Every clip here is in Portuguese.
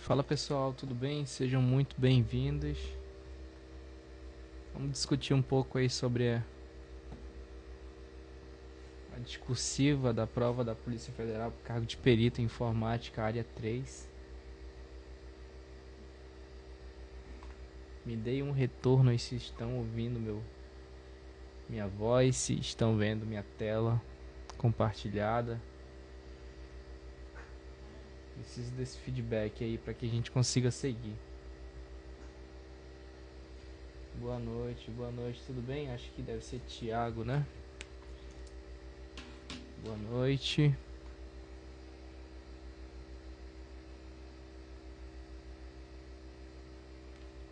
Fala pessoal, tudo bem? Sejam muito bem-vindos. Vamos discutir um pouco aí sobre a discursiva da prova da Polícia Federal para cargo de perito em informática, área 3. Me deem um retorno aí se estão ouvindo minha voz, se estão vendo minha tela compartilhada. Preciso desse feedback aí para que a gente consiga seguir. Boa noite, tudo bem? Acho que deve ser Thiago, né? Boa noite.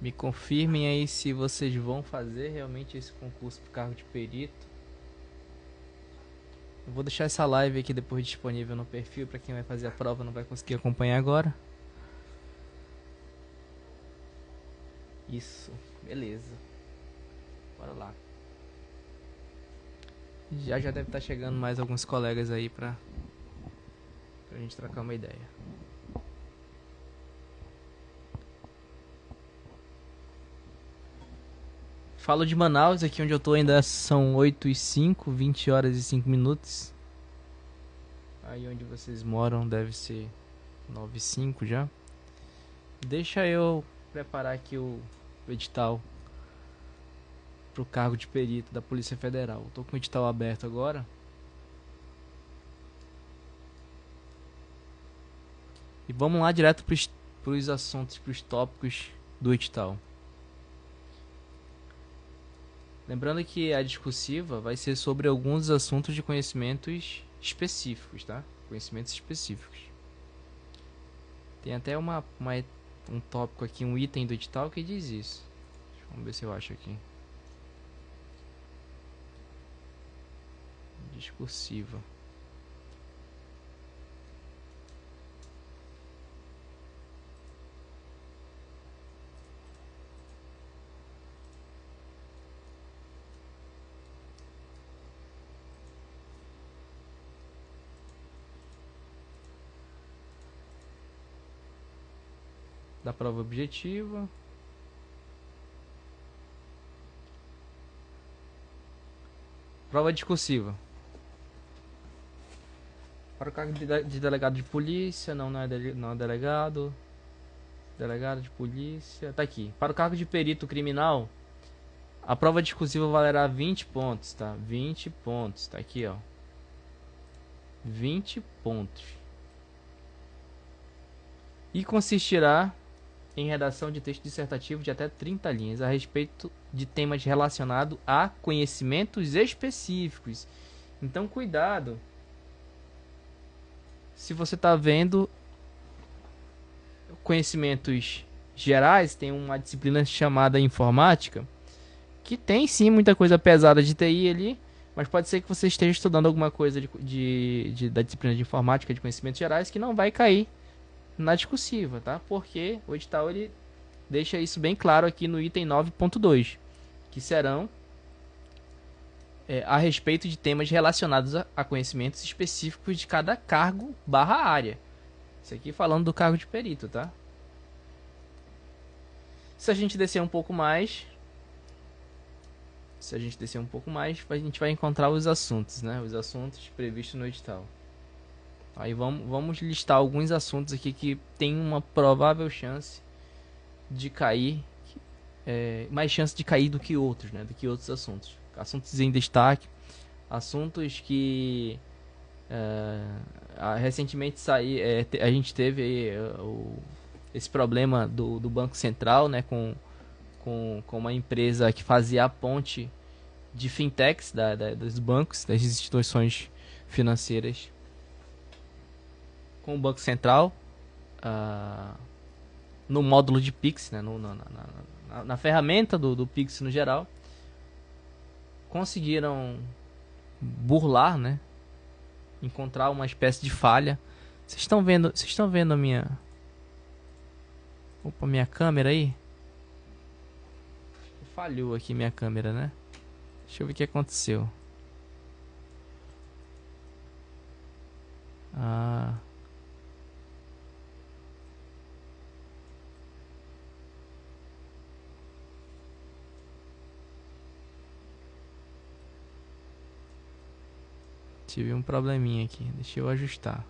Me confirmem aí se vocês vão fazer realmente esse concurso para cargo de perito. Eu vou deixar essa live aqui depois disponível no perfil para quem vai fazer a prova não vai conseguir acompanhar agora. Isso, beleza. Bora lá. Já deve estar chegando mais alguns colegas aí pra gente trocar uma ideia. Falo de Manaus, aqui onde eu tô ainda são 8h05, 20 horas e 5 minutos. Aí onde vocês moram deve ser 9h05 já. Deixa eu preparar aqui o edital pro cargo de perito da Polícia Federal. Tô com o edital aberto agora. E vamos lá direto pros assuntos, pros tópicos do edital. Lembrando que a discursiva vai ser sobre alguns assuntos de conhecimentos específicos, tá? Conhecimentos específicos. Tem até um tópico aqui, um item do edital que diz isso. Vamos ver se eu acho aqui. Discursiva. Da prova objetiva. Prova discursiva. Para o cargo de delegado de polícia, não é delegado. Delegado de polícia. Tá aqui. Para o cargo de perito criminal, a prova discursiva valerá 20 pontos, tá? 20 pontos. Tá aqui, ó. 20 pontos. E consistirá em redação de texto dissertativo de até 30 linhas a respeito de temas relacionados a conhecimentos específicos. Então, cuidado. Se você está vendo conhecimentos gerais, tem uma disciplina chamada informática, que tem sim muita coisa pesada de TI ali, mas pode ser que você esteja estudando alguma coisa da disciplina de informática, de conhecimentos gerais, que não vai cair na discursiva, tá? Porque o edital ele deixa isso bem claro aqui no item 9.2, que serão a respeito de temas relacionados a conhecimentos específicos de cada cargo barra área. Isso aqui falando do cargo de perito, tá? Se a gente descer um pouco mais, a gente vai encontrar os assuntos, né? Os assuntos previstos no edital. Aí vamos listar alguns assuntos aqui que tem uma provável chance de cair, mais chance de cair do que outros, né? Do que outros assuntos. Assuntos em destaque, assuntos que recentemente a gente teve aí, esse problema do Banco Central, né? Com uma empresa que fazia a ponte de fintechs dos bancos, das instituições financeiras com o Banco Central, no módulo de Pix, né, na ferramenta do Pix no geral, conseguiram burlar, né, encontrar uma espécie de falha. Vocês estão vendo a minha câmera aí? Falhou aqui minha câmera, né? Deixa eu ver o que aconteceu. Tive um probleminha aqui. Deixa eu ajustar.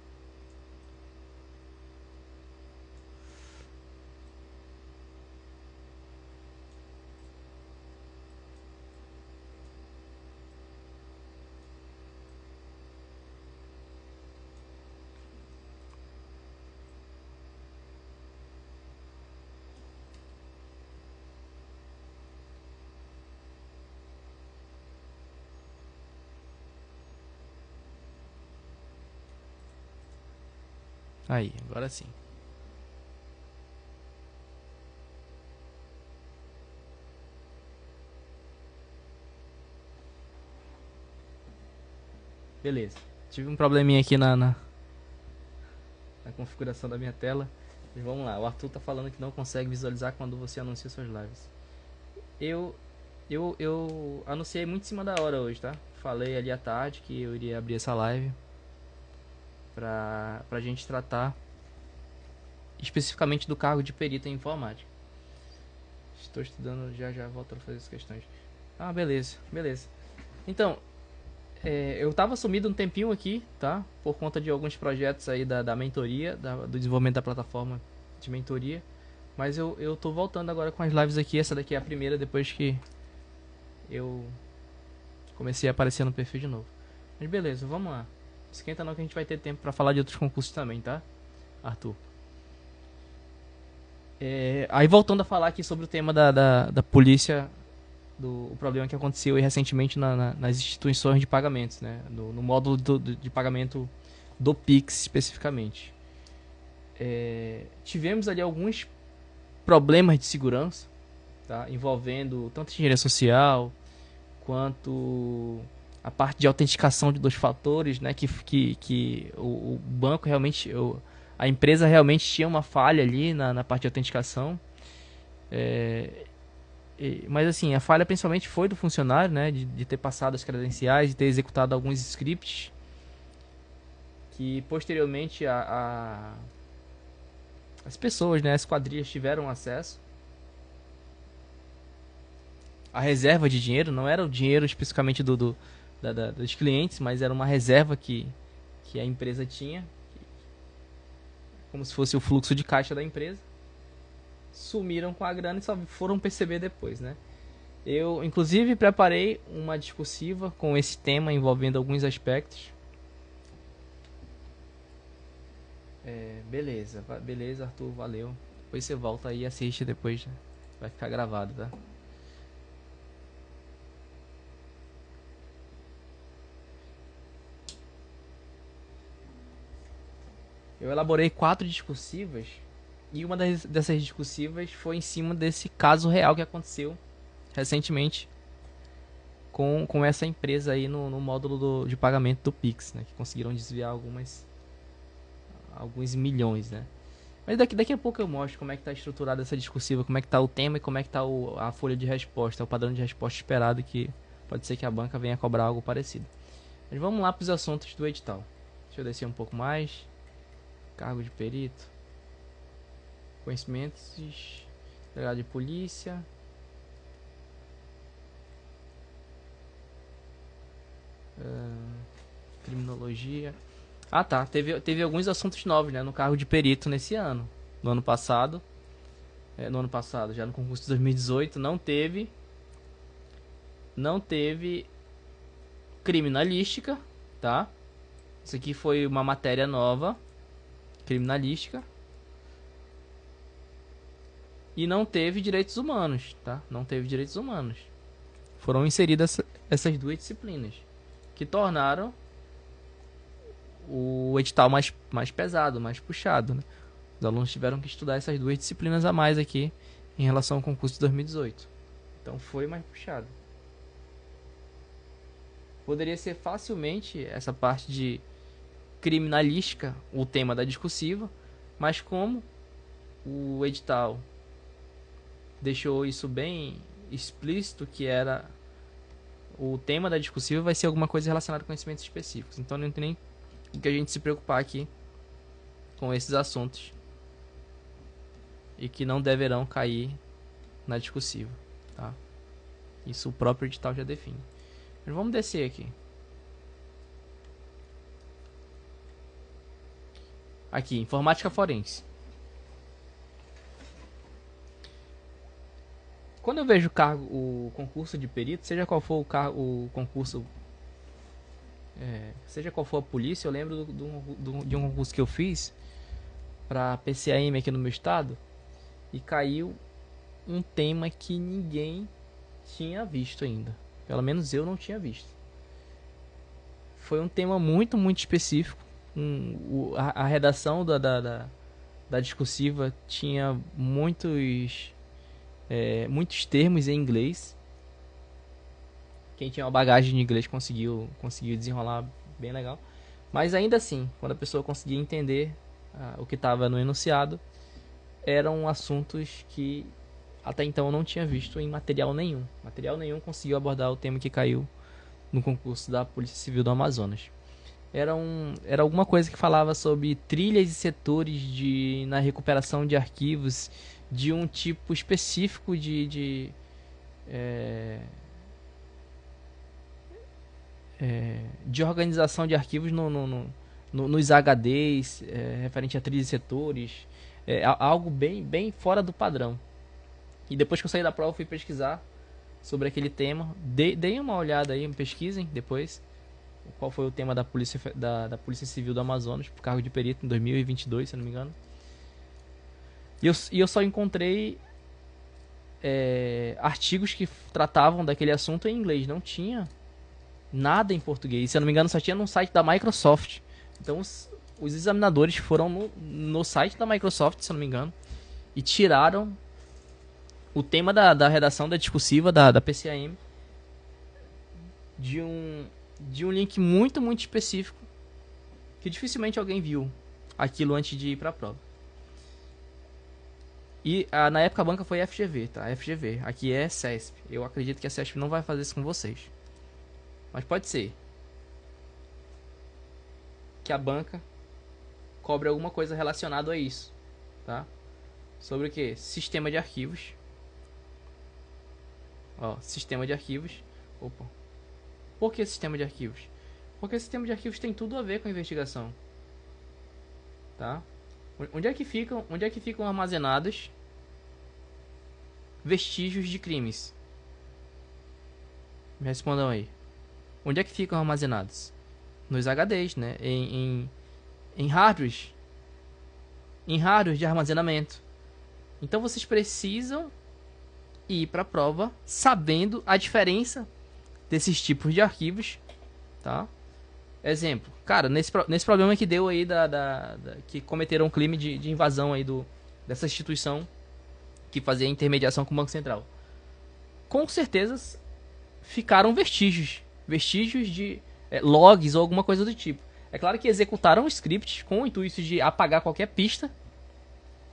Aí, agora sim. Beleza. Tive um probleminha aqui na configuração da minha tela. Mas vamos lá. O Arthur tá falando que não consegue visualizar quando você anuncia suas lives. Eu, eu anunciei muito em cima da hora hoje, tá? Falei ali à tarde que eu iria abrir essa live pra gente tratar especificamente do cargo de perito em informática. Estou estudando, já volto a fazer as questões. Ah, beleza. Então, eu tava sumido um tempinho aqui, tá? Por conta de alguns projetos aí da mentoria, do desenvolvimento da plataforma de mentoria. Mas eu tô voltando agora com as lives aqui. Essa daqui é a primeira depois que eu comecei a aparecer no perfil de novo. Mas beleza, vamos lá. Esquenta não que a gente vai ter tempo pra falar de outros concursos também, tá? Arthur. Aí voltando a falar aqui sobre o tema da polícia, o problema que aconteceu aí recentemente nas instituições de pagamentos, né? No módulo de pagamento do Pix especificamente. Tivemos ali alguns problemas de segurança, tá? Envolvendo tanto engenharia social quanto a parte de autenticação de 2 fatores, né? Que o banco realmente, a empresa realmente tinha uma falha ali na parte de autenticação. Mas assim, a falha principalmente foi do funcionário, né? De ter passado as credenciais, de ter executado alguns scripts que posteriormente as pessoas, né? As quadrilhas tiveram acesso. A reserva de dinheiro não era o dinheiro especificamente dos clientes, mas era uma reserva que a empresa tinha, como se fosse o fluxo de caixa da empresa. Sumiram com a grana e só foram perceber depois, né? Eu, inclusive, preparei uma discursiva com esse tema envolvendo alguns aspectos. Beleza, Arthur, valeu. Depois você volta aí e assiste depois, né? Vai ficar gravado, tá? Eu elaborei 4 discursivas e uma dessas discursivas foi em cima desse caso real que aconteceu recentemente com essa empresa aí no módulo de pagamento do Pix, né? Que conseguiram desviar alguns milhões, né? Mas daqui a pouco eu mostro como é que está estruturada essa discursiva, como é que está o tema e como é que está a folha de resposta, o padrão de resposta esperado, que pode ser que a banca venha cobrar algo parecido. Mas vamos lá para os assuntos do edital. Deixa eu descer um pouco mais. Cargo de perito. Conhecimentos. Delegado de polícia. Criminologia. Ah tá, teve alguns assuntos novos, né, no cargo de perito nesse ano. No ano passado, já no concurso de 2018, não teve criminalística, tá? Isso aqui foi uma matéria nova, criminalística. E não teve direitos humanos, tá? Não teve direitos humanos. Foram inseridas essas 2 disciplinas, que tornaram o edital mais pesado, mais puxado, né? Os alunos tiveram que estudar essas 2 disciplinas a mais aqui em relação ao concurso de 2018. Então foi mais puxado. Poderia ser facilmente essa parte de criminalística o tema da discursiva, mas como o edital deixou isso bem explícito, que era o tema da discursiva vai ser alguma coisa relacionada a conhecimentos específicos. Então não tem nem o que a gente se preocupar aqui com esses assuntos e que não deverão cair na discursiva, tá? Isso o próprio edital já define. Mas vamos descer aqui. Aqui, informática forense. Quando eu vejo o concurso de perito, seja qual for o concurso, seja qual for a polícia, eu lembro de um concurso que eu fiz para PCAM aqui no meu estado, e caiu um tema que ninguém tinha visto ainda. Pelo menos eu não tinha visto. Foi um tema muito, muito específico. A redação da discursiva tinha muitos termos em inglês. Quem tinha uma bagagem de inglês conseguiu desenrolar bem legal. Mas ainda assim, quando a pessoa conseguia entender o que estava no enunciado, eram assuntos que até então eu não tinha visto em material nenhum. Material nenhum conseguiu abordar o tema que caiu no concurso da Polícia Civil do Amazonas. Era alguma coisa que falava sobre trilhas e setores na recuperação de arquivos de um tipo específico de organização de arquivos nos HDs, referente a trilhas e setores, algo bem, bem fora do padrão. E depois que eu saí da prova, fui pesquisar sobre aquele tema. Deem uma olhada aí, pesquisem depois qual foi o tema da Polícia Civil do Amazonas, por cargo de perito, em 2022, se eu não me engano. E eu só encontrei artigos que tratavam daquele assunto em inglês. Não tinha nada em português. Se eu não me engano, só tinha no site da Microsoft. Então os examinadores foram no site da Microsoft, se eu não me engano, e tiraram o tema da redação da discursiva da PCAM de um link muito, muito específico, que dificilmente alguém viu aquilo antes de ir para a prova. E na época a banca foi FGV, tá? FGV. Aqui é CESP. Eu acredito que a CESP não vai fazer isso com vocês. Mas pode ser que a banca cobre alguma coisa relacionada a isso, tá? Sobre o que? Sistema de arquivos. Sistema de arquivos. Opa. Por que sistema de arquivos? Porque o sistema de arquivos tem tudo a ver com a investigação, tá? Onde é que ficam armazenados vestígios de crimes? Me respondam aí. Onde é que ficam armazenados? Nos HDs, né? Em hardwares. Em hardwares de armazenamento. Então vocês precisam ir para a prova sabendo a diferença desses tipos de arquivos, tá? Exemplo, cara, nesse problema que deu aí que cometeram um crime de invasão aí dessa instituição que fazia intermediação com o Banco Central. Com certeza ficaram vestígios de logs ou alguma coisa do tipo. É claro que executaram o script com o intuito de apagar qualquer pista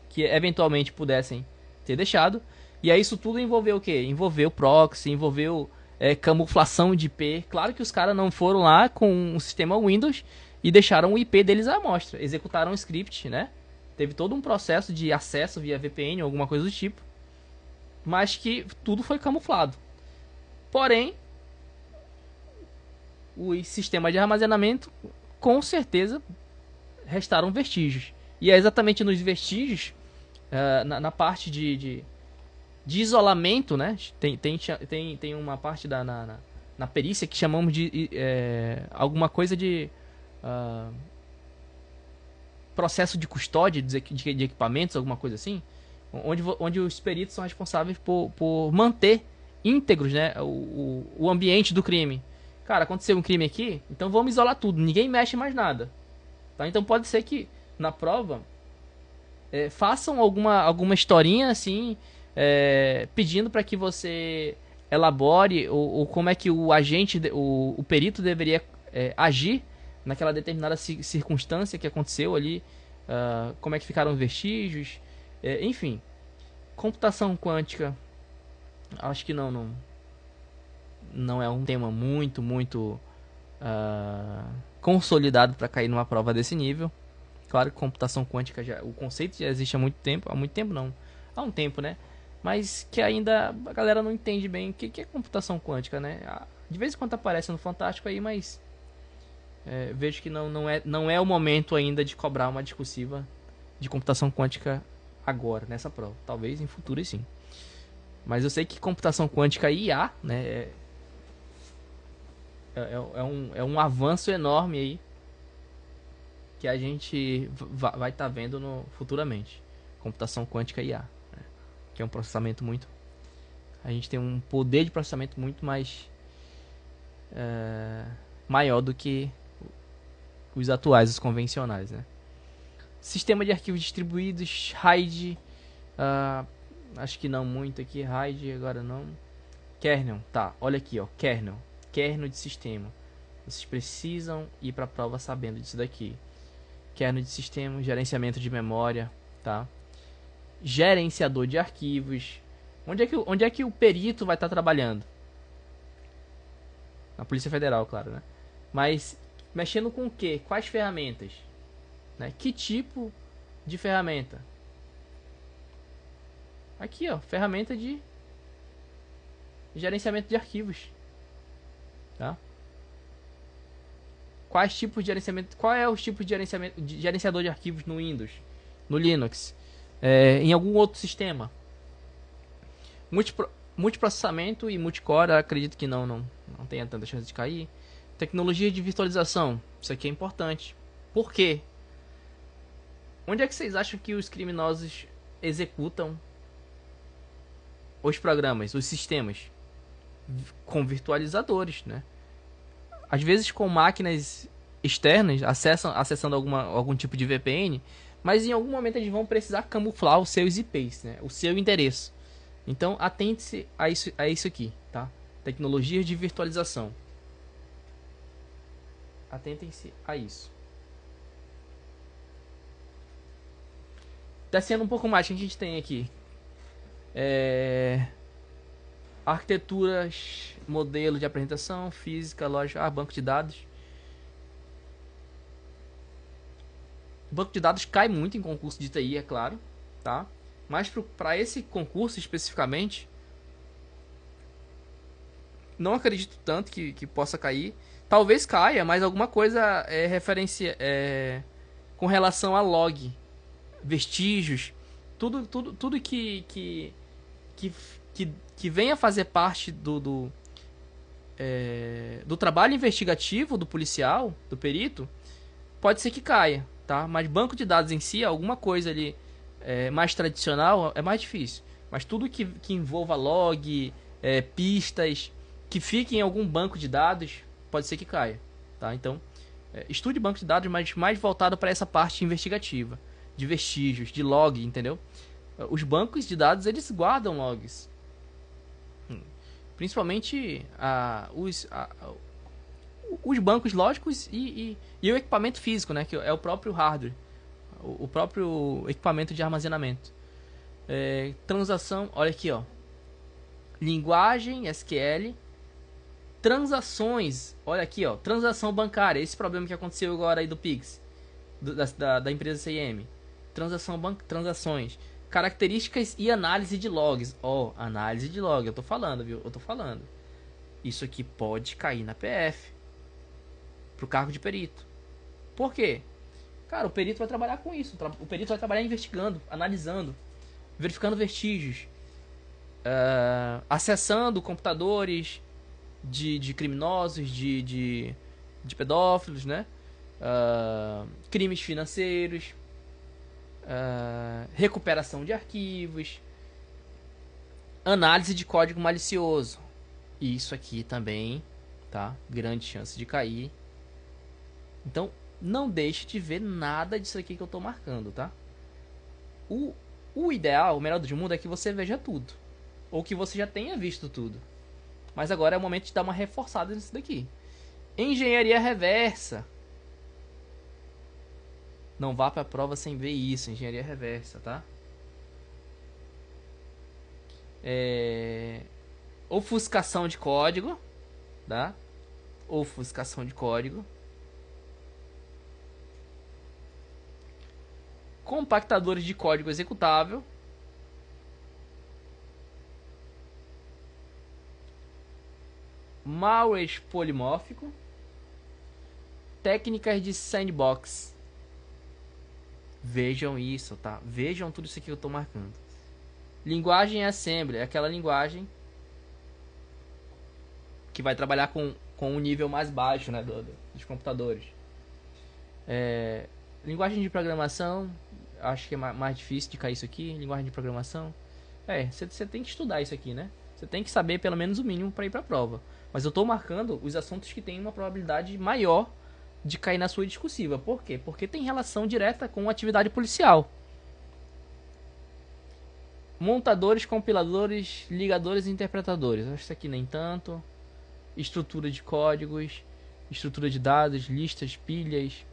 que eventualmente pudessem ter deixado. E aí isso tudo envolveu o quê? Envolveu proxy, envolveu camuflação de IP. Claro que os caras não foram lá com o sistema Windows e deixaram o IP deles à amostra. Executaram o script, né? Teve todo um processo de acesso via VPN ou alguma coisa do tipo. Mas que tudo foi camuflado. Porém, os sistemas de armazenamento, com certeza, restaram vestígios. E é exatamente nos vestígios, na parte de isolamento, né? Tem uma parte na perícia que chamamos de alguma coisa de processo de custódia de equipamentos, alguma coisa assim, onde os peritos são responsáveis por manter íntegros, né, o ambiente do crime. Cara, aconteceu um crime aqui, então vamos isolar tudo, ninguém mexe mais nada, tá? Então pode ser que na prova façam alguma historinha assim, pedindo para que você elabore ou como é que o agente, o perito deveria agir naquela determinada circunstância que aconteceu ali, como é que ficaram os vestígios, enfim. Computação quântica, acho que não é um tema muito consolidado para cair numa prova desse nível. Claro que computação quântica, o conceito já existe há muito tempo não, há um tempo, né? Mas que ainda a galera não entende bem o que é computação quântica, né? De vez em quando aparece no Fantástico aí, mas vejo que não é o momento ainda de cobrar uma discursiva de computação quântica agora, nessa prova. Talvez em futuro sim. Mas eu sei que computação quântica e IA, né, é um avanço enorme aí que a gente vai estar vendo futuramente. Computação quântica e IA, né, que é um processamento muito... A gente tem um poder de processamento muito mais maior do que os atuais, os convencionais, né? Sistema de arquivos distribuídos, RAID, acho que não muito aqui, RAID agora não. Kernel, tá, olha aqui, ó, kernel de sistema. Vocês precisam ir para a prova sabendo disso daqui. Kernel de sistema, gerenciamento de memória, tá? Gerenciador de arquivos. Onde é que o perito vai estar trabalhando? Na Polícia Federal, claro, né? Mas mexendo com o quê? Quais ferramentas? Né? Que tipo de ferramenta? Aqui, ó, ferramenta de gerenciamento de arquivos, tá? Quais tipos de gerenciamento? Qual é os tipos de gerenciador de arquivos no Windows, no Linux, em algum outro sistema? Multiprocessamento e multicore, acredito que não tenha tanta chance de cair. Tecnologia de virtualização, isso aqui é importante. Por quê? Onde é que vocês acham que os criminosos executam os programas, os sistemas? Com virtualizadores, né? Às vezes com máquinas externas, acessando algum tipo de VPN, mas em algum momento eles vão precisar camuflar os seus IPs, né? O seu endereço. Então atente-se a isso aqui, tá? Tecnologias de virtualização. Atentem-se a isso. Descendo um pouco mais, o que a gente tem aqui? Arquiteturas, modelo de apresentação, física, lógica, banco de dados. Banco de dados cai muito em concurso de TI, é claro, tá? Mas para esse concurso especificamente, não acredito tanto que possa cair. Talvez caia, mas alguma coisa com relação a log, vestígios, tudo que venha fazer parte do trabalho investigativo do policial, do perito, pode ser que caia, tá? Mas banco de dados em si, alguma coisa ali mais tradicional, é mais difícil. Mas tudo que envolva log, pistas, que fique em algum banco de dados, pode ser que caia, tá? Então, estude banco de dados, mas mais voltado para essa parte investigativa, de vestígios, de log, entendeu? Os bancos de dados, eles guardam logs. Principalmente os bancos lógicos e o equipamento físico, né? Que é o próprio hardware. O próprio equipamento de armazenamento. Transação, olha aqui, ó. Linguagem, SQL. Transações, olha aqui, ó. Transação bancária. Esse problema que aconteceu agora aí do Pix. Da empresa CIM. Transações. Características e análise de logs. Análise de log, eu tô falando, viu? Eu tô falando. Isso aqui pode cair na PF. Pro cargo de perito. Por quê? Cara, o perito vai trabalhar com isso. O perito vai trabalhar investigando, analisando, verificando vestígios, acessando computadores de criminosos, de pedófilos, né? Crimes financeiros, recuperação de arquivos, análise de código malicioso. Isso aqui também, tá? Grande chance de cair. Então, não deixe de ver nada disso aqui que eu tô marcando, tá? O ideal, o melhor do mundo é que você veja tudo. Ou que você já tenha visto tudo. Mas agora é o momento de dar uma reforçada nisso daqui. Engenharia reversa. Não vá pra prova sem ver isso. Engenharia reversa, tá? Ofuscação de código, tá? Ofuscação de código. Compactadores de código executável. Malware polimórfico. Técnicas de sandbox. Vejam isso, tá? Vejam tudo isso aqui que eu tô marcando. Linguagem assembly, é aquela linguagem que vai trabalhar com um nível mais baixo, né, dos computadores. Linguagem de programação, acho que é mais difícil de cair isso aqui. Linguagem de programação. Você tem que estudar isso aqui, né? Você tem que saber pelo menos o mínimo para ir para a prova. Mas eu estou marcando os assuntos que têm uma probabilidade maior de cair na sua discursiva. Por quê? Porque tem relação direta com atividade policial. Montadores, compiladores, ligadores e interpretadores. Acho que isso aqui nem tanto. Estrutura de códigos, estrutura de dados, listas, pilhas,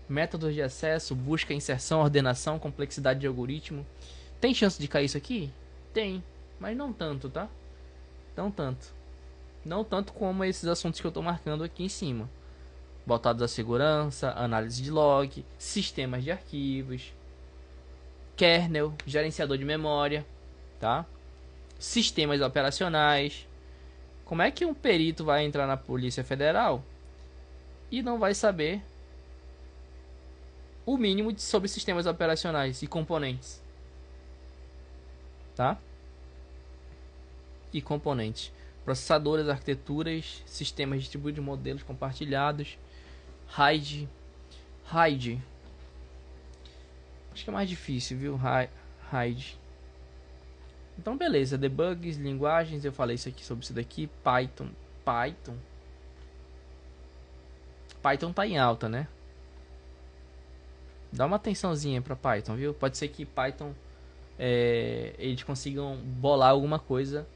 métodos de acesso, busca, inserção, ordenação, complexidade de algoritmo. Tem chance de cair isso aqui? Tem, mas não tanto, tá? Não tanto. Não tanto como esses assuntos que eu estou marcando aqui em cima. Voltados à segurança, análise de log, sistemas de arquivos, kernel, gerenciador de memória, tá? Sistemas operacionais. Como é que um perito vai entrar na Polícia Federal e não vai saber o mínimo sobre sistemas operacionais e componentes? Tá? E componentes. Processadores, arquiteturas, sistemas distribuídos, modelos compartilhados, RAID. RAID. Acho que é mais difícil, viu? RAID. Então, beleza. Debugs, linguagens. Eu falei isso aqui sobre isso daqui. Python. Python tá em alta, né? Dá uma atençãozinha pra Python, viu? Pode ser que Python eles consigam bolar alguma coisa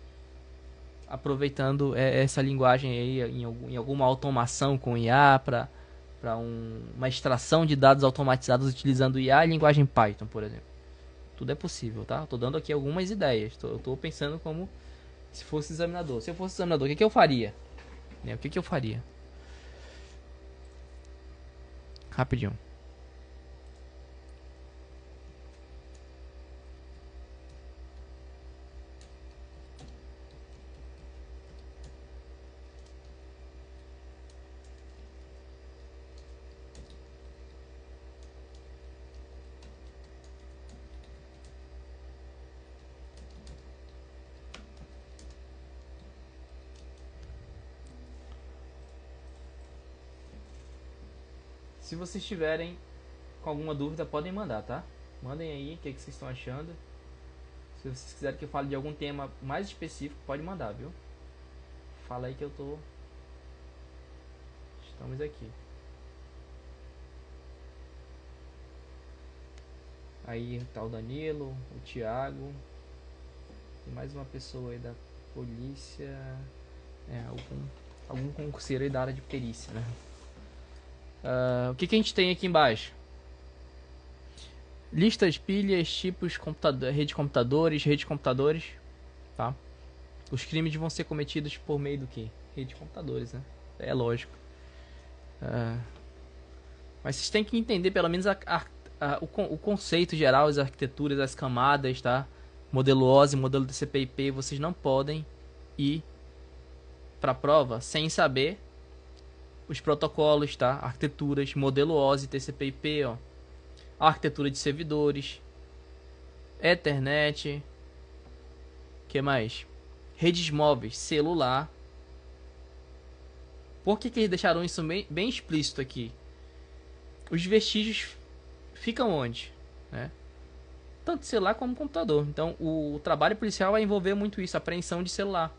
aproveitando essa linguagem aí em alguma automação com IA para uma extração de dados automatizados utilizando IA e linguagem Python, por exemplo. Tudo é possível, tá? Tô dando aqui algumas ideias. Eu tô pensando como se fosse examinador. Se eu fosse examinador, o que eu faria? O que eu faria? Rapidinho. Se vocês tiverem com alguma dúvida, podem mandar, tá? Mandem aí o que vocês estão achando. Se vocês quiserem que eu fale de algum tema mais específico, pode mandar, viu? Fala aí que eu tô... Estamos aqui. Aí tá o Danilo, o Thiago. Tem mais uma pessoa aí da polícia. Algum concurseiro aí da área de perícia, né? O que a gente tem aqui embaixo? Listas, pilhas, tipos, rede de computadores, tá? Os crimes vão ser cometidos por meio do que? Rede de computadores, né? É lógico. Mas vocês têm que entender pelo menos o conceito geral, as arquiteturas, as camadas, tá? Modelo OSI, modelo TCP/IP. Vocês não podem ir para a prova sem saber os protocolos, tá? Arquiteturas, modelo OSI, TCP/IP, ó. Arquitetura de servidores, Ethernet, que mais? Redes móveis, celular. Por que eles deixaram isso bem explícito aqui? Os vestígios ficam onde, né? Tanto celular como computador. Então, o trabalho policial vai envolver muito isso, apreensão de celular,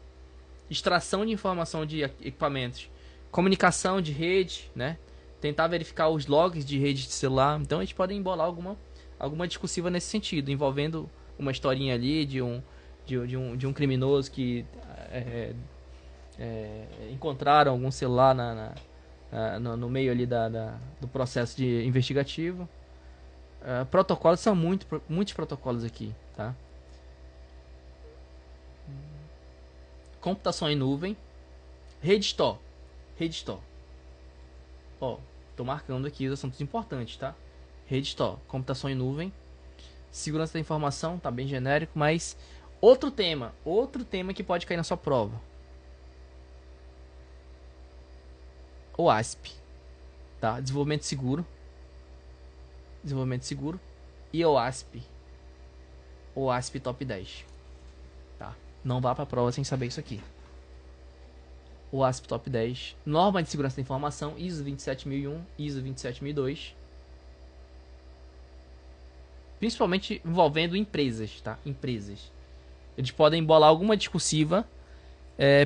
extração de informação de equipamentos, comunicação de rede, né? Tentar verificar os logs de rede de celular. Então eles podem embolar alguma discursiva nesse sentido, envolvendo uma historinha ali de um criminoso que encontraram algum celular no meio ali do processo de investigativo. Protocolos, são muitos protocolos aqui, tá? Computação em nuvem, rede store. Ó, tô marcando aqui os assuntos importantes, tá? Rede store, computação em nuvem, segurança da informação, tá bem genérico, mas outro tema que pode cair na sua prova. O ASP. tá? Desenvolvimento seguro e OASP. OASP Top 10, tá? Não vá pra prova sem saber isso aqui. OASP Top 10, norma de segurança da informação, ISO 27001, ISO 27002. Principalmente envolvendo empresas, tá? Empresas. Eles podem bolar alguma discursiva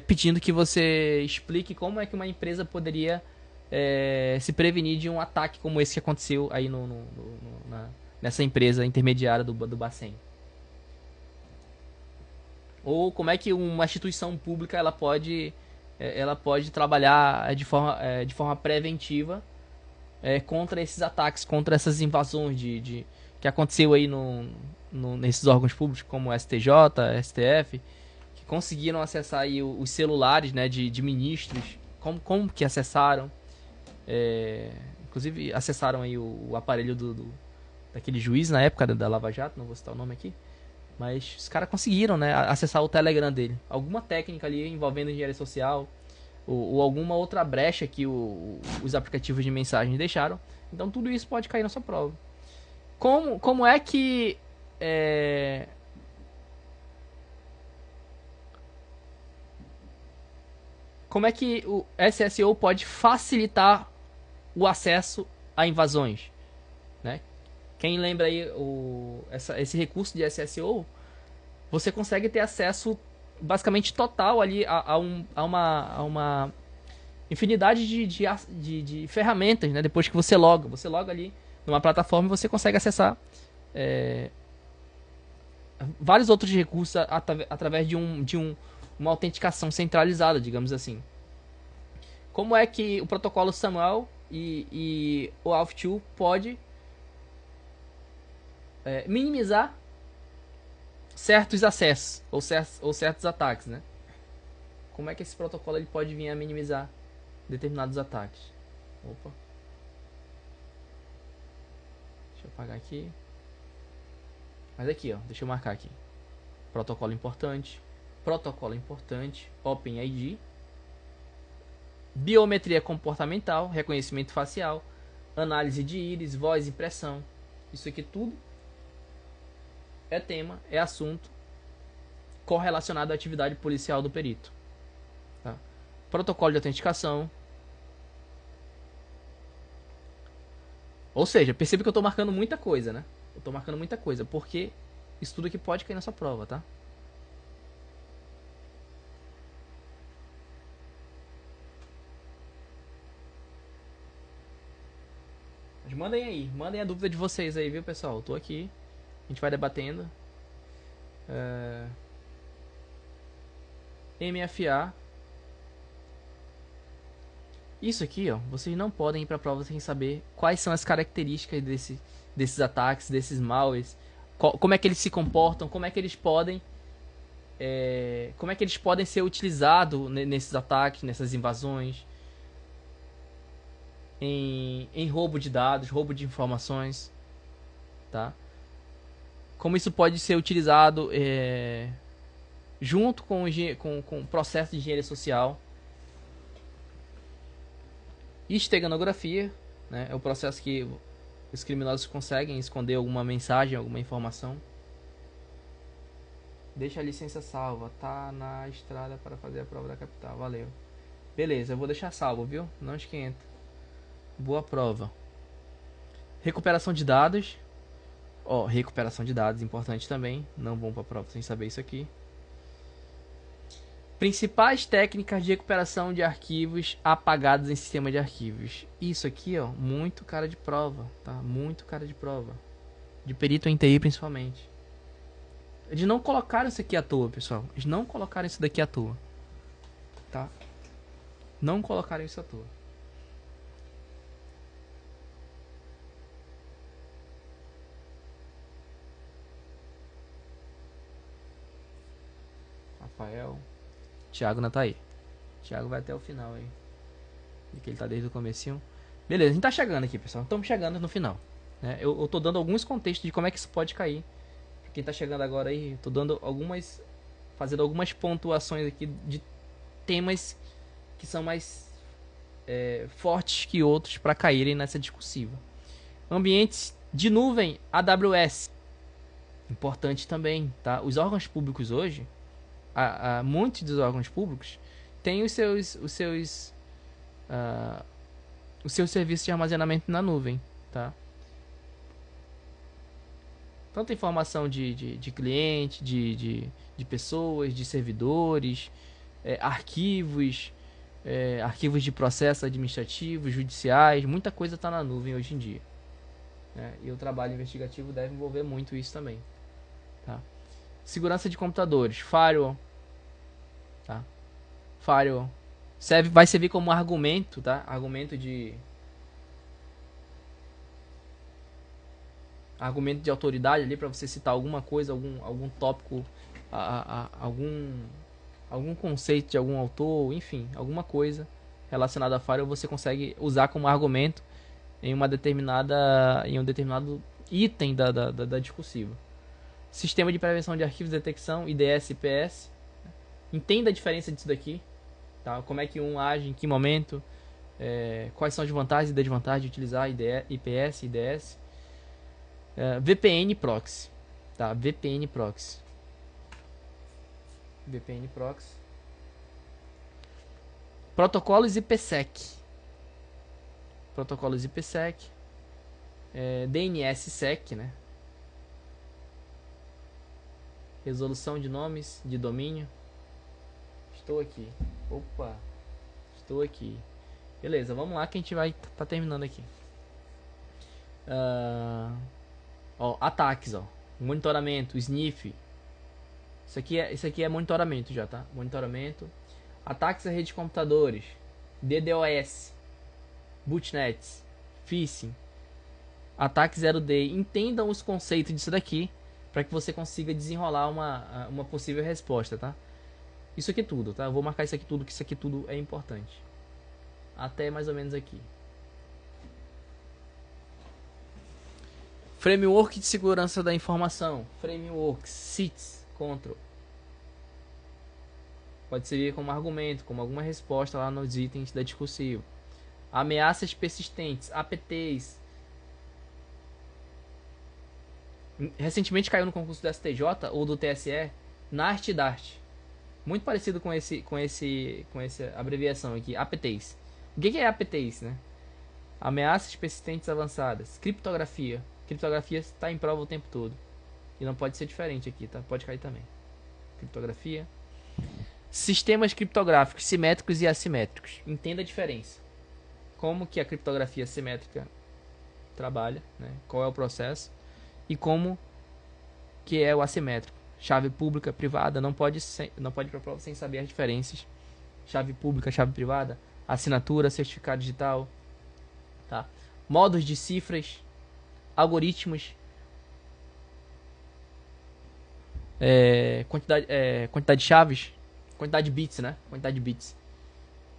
pedindo que você explique como é que uma empresa poderia se prevenir de um ataque como esse que aconteceu aí nessa empresa intermediária do Bacen. Ou como é que uma instituição pública ela pode trabalhar de forma preventiva contra esses ataques, contra essas invasões que aconteceu aí nesses órgãos públicos como o STJ, STF, que conseguiram acessar aí os celulares, né, de ministros. Como que acessaram? Inclusive acessaram aí o aparelho daquele juiz na época da Lava Jato, não vou citar o nome aqui. Mas os caras conseguiram, né, acessar o Telegram dele. Alguma técnica ali envolvendo engenharia social ou alguma outra brecha que os aplicativos de mensagem deixaram. Então tudo isso pode cair na sua prova. Como é que como é que o SSO pode facilitar o acesso a invasões, né? Quem lembra aí esse recurso de SSO, você consegue ter acesso basicamente total ali a uma infinidade de ferramentas, né? Depois que você loga ali numa plataforma e você consegue acessar vários outros recursos através de uma autenticação centralizada, digamos assim. Como é que o protocolo SAML e o Auth2 pode minimizar certos acessos ou certos ataques, né? Como é que esse protocolo ele pode vir a minimizar determinados ataques? Opa. Deixa eu apagar aqui. Mas aqui, ó, deixa eu marcar aqui. Protocolo importante, OpenID, biometria comportamental, reconhecimento facial, análise de íris, voz e impressão. Isso aqui tudo é tema, é assunto correlacionado à atividade policial do perito. Tá? Protocolo de autenticação. Ou seja, percebe que eu estou marcando muita coisa, né? Eu estou marcando muita coisa, porque isso tudo aqui pode cair na sua prova, tá? Mas mandem a dúvida de vocês aí, viu, pessoal? Eu tô aqui, a gente vai debatendo. MFA. Isso aqui, ó, vocês não podem ir pra prova sem saber quais são as características desses ataques, desses malwares, como é que eles se comportam, como é que eles podem ser utilizados nesses ataques, nessas invasões, em roubo de dados, roubo de informações, tá? Como isso pode ser utilizado junto com o processo de engenharia social. Esteganografia, né? É o processo que os criminosos conseguem esconder alguma mensagem, alguma informação. Deixa a licença salva, tá na estrada para fazer a prova da capital, valeu. Beleza, eu vou deixar salvo, viu? Não esquenta. Boa prova. Recuperação de dados. Ó, recuperação de dados, importante também. Não vão pra prova sem saber isso aqui. Principais técnicas de recuperação de arquivos apagados em sistema de arquivos. Isso aqui, ó, muito cara de prova, tá? Muito cara de prova. De perito em TI, principalmente. Eles não colocaram isso aqui à toa, pessoal. Eles não colocaram isso daqui à toa. Tá? Não colocaram isso à toa. Rafael. Thiago não tá aí. Thiago vai até o final aí. E que ele tá desde o comecinho. Beleza, a gente tá chegando aqui, pessoal. Estamos chegando no final. Né? Eu tô dando alguns contextos de como é que isso pode cair. Pra quem tá chegando agora aí, tô dando fazendo algumas pontuações aqui de temas que são mais fortes que outros para caírem nessa discursiva. Ambientes de nuvem, AWS. Importante também, tá? Os órgãos públicos hoje, muitos dos órgãos públicos têm os seus serviços de armazenamento na nuvem, tá? Tanta informação de cliente, de pessoas, de servidores, arquivos, arquivos de processos administrativos, judiciais, muita coisa está na nuvem hoje em dia. Né? E o trabalho investigativo deve envolver muito isso também. Tá? Segurança de computadores, firewall. Tá? Firewall. Vai servir como argumento, tá? Argumento de autoridade ali para você citar alguma coisa, algum tópico, algum conceito de algum autor, enfim, alguma coisa relacionada a firewall você consegue usar como argumento em um determinado item da discursiva. Sistema de prevenção de arquivos de detecção, IDS e IPS. Entenda a diferença disso daqui, tá? Como é que um age, em que momento, quais são as vantagens e desvantagens de utilizar IPS, IDS. VPN Proxy, tá? VPN Proxy. Protocolos IPsec. DNSSEC, né? Resolução de nomes de domínio. Estou aqui. Beleza, vamos lá que a gente vai tá terminando aqui. Ataques, monitoramento, sniff. Isso aqui é monitoramento já, tá? Monitoramento. Ataques à rede de computadores, DDoS, bootnets, phishing, ataque 0D. Entendam os conceitos disso daqui para que você consiga desenrolar uma possível resposta, tá? Isso aqui tudo, tá? Eu vou marcar isso aqui tudo, que isso aqui tudo é importante. Até mais ou menos aqui. Framework de segurança da informação. Framework, CITES, Control. Pode servir como argumento, como alguma resposta lá nos itens da discursiva. Ameaças persistentes, APTs. Recentemente caiu no concurso do STJ ou do TSE, NART e DART. Muito parecido com essa abreviação aqui, APTs. O que é APTs, né? Ameaças persistentes avançadas. Criptografia. Criptografia está em prova o tempo todo. E não pode ser diferente aqui, tá? Pode cair também. Criptografia. Sistemas criptográficos simétricos e assimétricos. Entenda a diferença. Como que a criptografia simétrica trabalha, né? Qual é o processo e como que é o assimétrico. Chave pública, privada, não pode ir para a prova sem saber as diferenças. Chave pública, chave privada, assinatura, certificado digital, tá? Modos de cifras, algoritmos, quantidade de chaves, quantidade de bits, né? Quantidade de bits.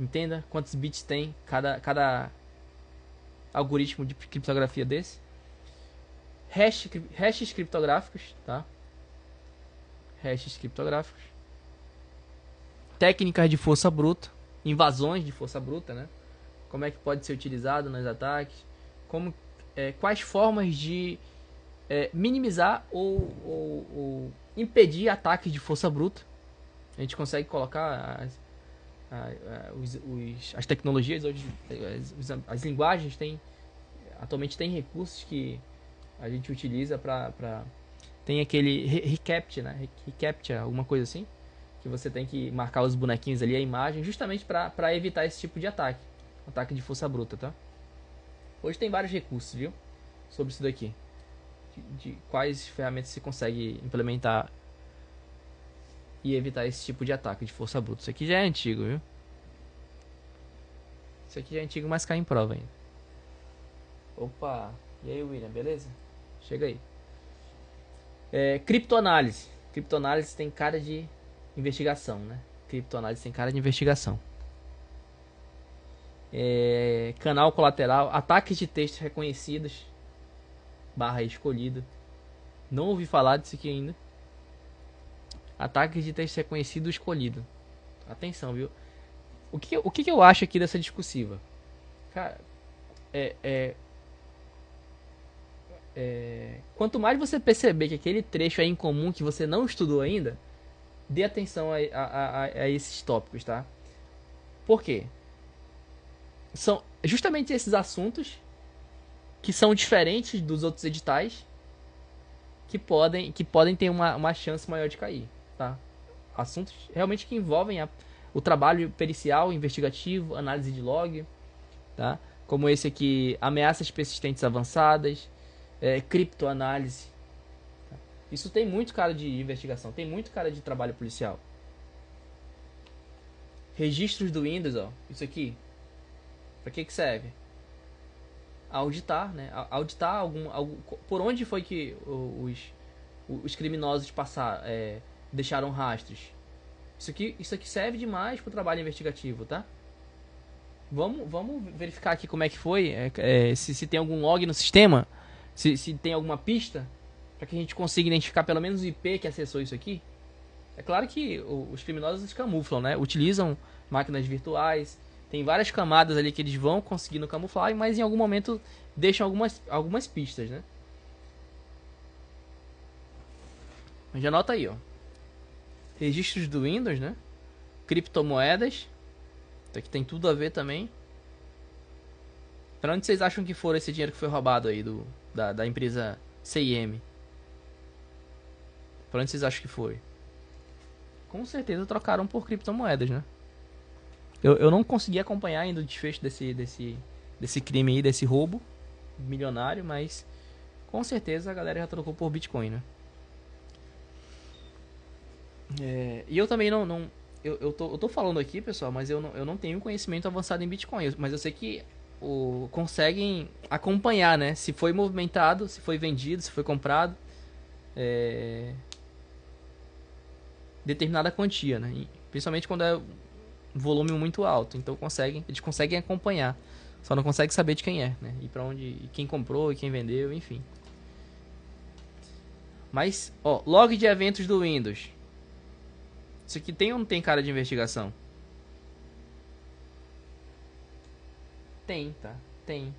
Entenda quantos bits tem cada algoritmo de criptografia desse. Hashes criptográficos, tá? Hashes criptográficos. Técnicas de força bruta, invasões de força bruta, né? Como é que pode ser utilizado nos ataques? Quais formas de minimizar ou impedir ataques de força bruta? A gente consegue colocar as tecnologias hoje, as linguagens atualmente tem recursos que a gente utiliza para tem aquele reCAPTCHA, né? reCAPTCHA, alguma coisa assim, que você tem que marcar os bonequinhos ali, a imagem, justamente para evitar esse tipo de ataque de força bruta, tá? Hoje tem vários recursos, viu? Sobre isso daqui, de quais ferramentas se consegue implementar e evitar esse tipo de ataque de força bruta. Isso aqui já é antigo, viu? Isso aqui já é antigo, mas cai em prova ainda. Opa! E aí, William, beleza? Chega aí. Criptoanálise. Criptoanálise tem cara de investigação, né? Criptoanálise tem cara de investigação. Canal colateral. Ataques de textos reconhecidos. / escolhido. Não ouvi falar disso aqui ainda. Ataques de texto reconhecido escolhido. Atenção, viu? O que eu acho aqui dessa discursiva? Cara, quanto mais você perceber que aquele trecho é incomum, que você não estudou ainda, dê atenção a esses tópicos, tá? Por quê? São justamente esses assuntos que são diferentes dos outros editais que podem ter uma chance maior de cair, tá? Assuntos realmente que envolvem o trabalho pericial, investigativo, análise de log, tá? Como esse aqui, ameaças persistentes avançadas, criptoanálise. Tá? Isso tem muito cara de investigação, tem muito cara de trabalho policial. Registros do Windows, ó, isso aqui, para que serve? Auditar, né? Auditar por onde foi que os criminosos deixaram rastros. Isso aqui serve demais para o trabalho investigativo, tá? Vamos verificar aqui como é que foi, se tem algum log no sistema, se tem alguma pista, para que a gente consiga identificar pelo menos o IP que acessou isso aqui. É claro que os criminosos camuflam, né? Utilizam máquinas virtuais, tem várias camadas ali que eles vão conseguindo camuflar, mas em algum momento deixam algumas pistas, né? Mas já anota aí, ó. Registros do Windows, né? Criptomoedas. Isso aqui tem tudo a ver também. Pra onde vocês acham que for esse dinheiro que foi roubado aí da empresa CIM? Pra onde vocês acham que foi? Com certeza trocaram por criptomoedas, né? Eu não consegui acompanhar ainda o desfecho desse crime aí, desse roubo milionário, mas com certeza a galera já trocou por Bitcoin, né? E eu também não eu tô falando aqui, pessoal, mas eu não tenho conhecimento avançado em Bitcoin, mas eu sei que conseguem acompanhar, né? Se foi movimentado, se foi vendido, se foi comprado, determinada quantia, né? E, principalmente quando é volume muito alto, então eles conseguem acompanhar, só não conseguem saber de quem é, né? E para onde, e quem comprou, e quem vendeu, enfim. Mas, ó, log de eventos do Windows. Isso aqui tem ou não tem cara de investigação? Tem, tá? Tem.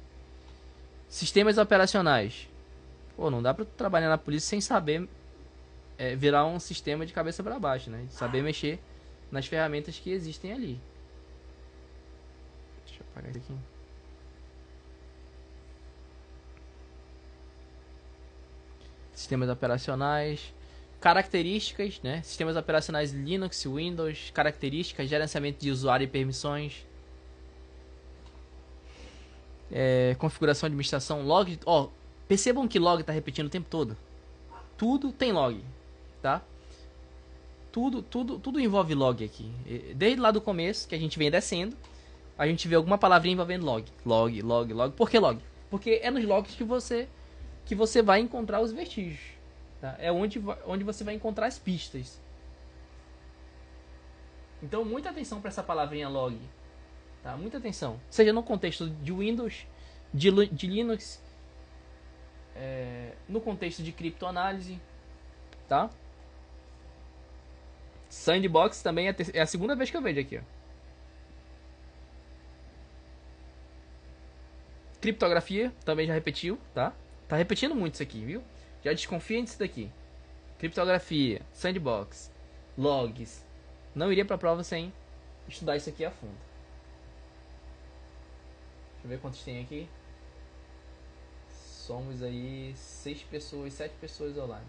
Sistemas operacionais. Pô, não dá pra trabalhar na polícia sem saber virar um sistema de cabeça para baixo, né? Saber mexer nas ferramentas que existem ali. Deixa eu apagar isso aqui. Sistemas operacionais, características, né? Sistemas operacionais Linux, Windows, características, gerenciamento de usuário e permissões, configuração de administração, log. Ó, percebam que log está repetindo o tempo todo. Tudo tem log, tá? Tudo envolve log aqui. Desde lá do começo, que a gente vem descendo, a gente vê alguma palavrinha envolvendo log. Log. Por que log? Porque é nos logs que você vai encontrar os vestígios. Tá? É onde você vai encontrar as pistas. Então, muita atenção para essa palavrinha log. Tá? Muita atenção. Seja no contexto de Windows, de Linux, no contexto de criptoanálise. Tá? Sandbox também é a segunda vez que eu vejo aqui. Ó. Criptografia também já repetiu, tá? Tá repetindo muito isso aqui, viu? Já desconfia disso daqui. Criptografia, sandbox, logs. Não iria pra prova sem estudar isso aqui a fundo. Deixa eu ver quantos tem aqui. Somos aí 6 pessoas, 7 pessoas online.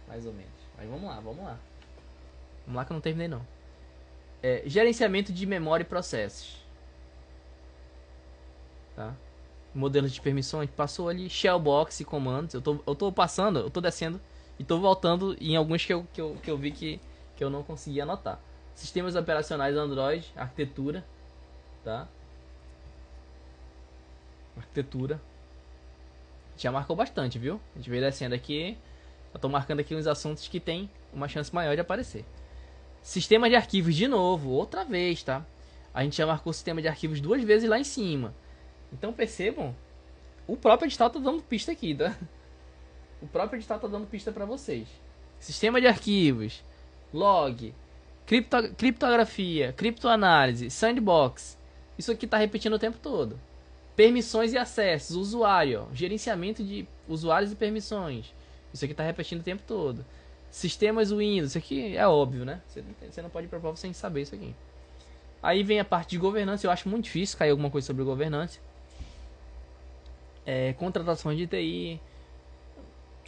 Mais ou menos. Mas vamos lá. Vamos lá que eu não terminei não. Gerenciamento de memória e processos. Tá? Modelos de permissões, passou ali, shellbox e comandos. Eu tô passando, eu tô descendo e tô voltando em alguns que eu vi que eu não consegui anotar. Sistemas operacionais Android, arquitetura, tá? Arquitetura. Já marcou bastante, viu? A gente veio descendo aqui. Eu tô marcando aqui uns assuntos que tem uma chance maior de aparecer. Sistema de arquivos de novo, outra vez, tá? A gente já marcou o sistema de arquivos 2 vezes lá em cima. Então percebam, o próprio edital tá dando pista aqui, tá? O próprio edital tá dando pista para vocês. Sistema de arquivos, log, criptografia, criptoanálise, sandbox, Isso aqui tá repetindo o tempo todo. Permissões e acessos, usuário, ó, gerenciamento de usuários e permissões. Isso aqui tá repetindo o tempo todo. Sistemas Windows, isso aqui é óbvio, né? Você não pode ir pra prova sem saber isso aqui. Aí vem a parte de governança, eu acho muito difícil cair alguma coisa sobre governança. Contratações de TI.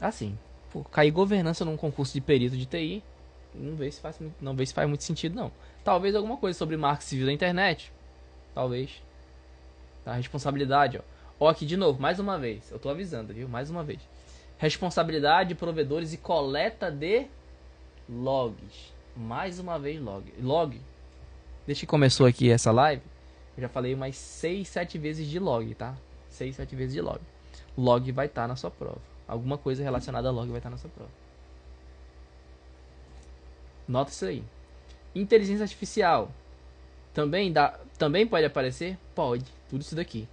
Assim, pô, cair governança num concurso de perito de TI, não vejo se faz muito sentido, não. Talvez alguma coisa sobre marco civil da internet. Talvez. Tá, responsabilidade, ó. Ó, aqui de novo, mais uma vez. Eu tô avisando, viu? Mais uma vez. Responsabilidade de provedores e coleta de logs. Mais uma vez, log. Desde que começou aqui essa live, eu já falei umas 6, 7 vezes de log, tá? 6, 7 vezes de log. Log vai estar na sua prova. Alguma coisa relacionada a log vai estar na sua prova. Nota isso aí. Inteligência artificial. Também pode aparecer? Pode. Tudo isso daqui.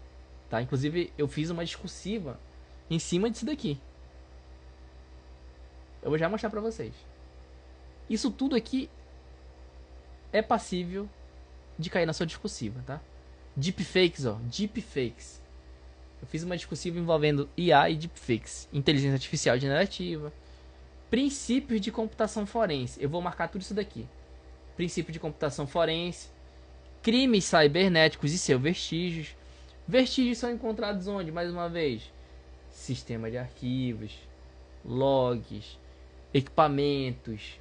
Tá? Inclusive, eu fiz uma discursiva em cima disso daqui. Eu vou já mostrar pra vocês. Isso tudo aqui é passível de cair na sua discursiva, tá? Deepfakes, ó. Deepfakes. Eu fiz uma discursiva envolvendo IA e deepfakes. Inteligência artificial generativa. Princípios de computação forense. Eu vou marcar tudo isso daqui. Princípio de computação forense. Crimes cibernéticos e seus vestígios. Vestígios são encontrados onde? Mais uma vez. Sistema de arquivos. Logs. Equipamentos.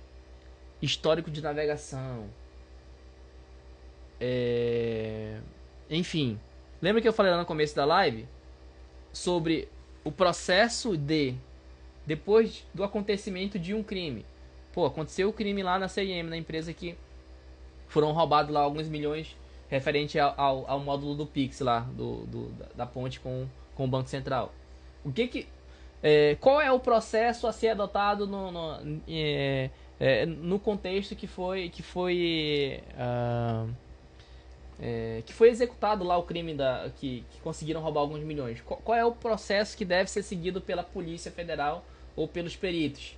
Histórico de navegação. Enfim. Lembra que eu falei lá no começo da live? Sobre o processo depois do acontecimento de um crime. Pô, aconteceu o crime lá na CIM, na empresa que foram roubados lá alguns milhões referente ao módulo do Pix lá, da ponte com o Banco Central. Qual é o processo a ser adotado no contexto que foi executado lá o crime que conseguiram roubar alguns milhões? Qual é o processo que deve ser seguido pela Polícia Federal ou pelos peritos?